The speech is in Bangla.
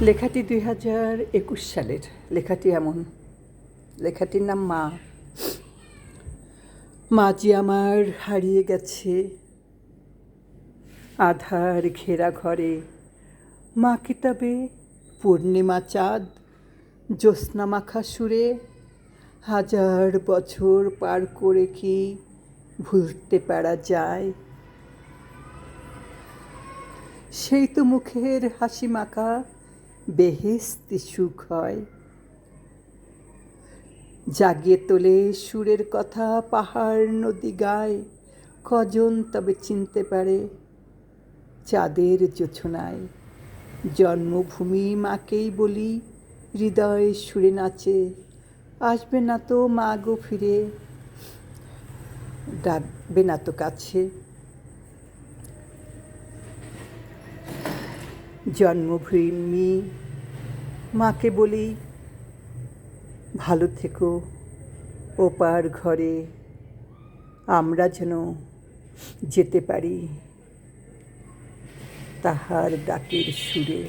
লেখাটি 2021 সালের। লেখাটি এমন, লেখাটির নাম মা। মা যে আমার হারিয়ে গেছে আধার ঘেরা ঘরে। মা কিতাবে পূর্ণিমা চাঁদ জ্যোৎস্না মাখা সুরে হাজার বছর পার করে কি ভুলতে পারা যায়? সেই তো মুখের হাসি মাখা বেহেশতি সুখ হয়। জাগিয়ে তোলে সুরের কথা পাহাড় নদী গায়। কজন তবে চিনতে পারে চাঁদের জোছনায়? জন্মভূমি মাকেই বলি হৃদয় সুরে নাচে। আসবে না তো মা গো ফিরে, ডাকবে না তো কাছে। জন্মভূমি মাকে বলি ভালো থেকো ওপার ঘরে, আমরা যেন যেতে পারি তাহার ডাকের সুরে।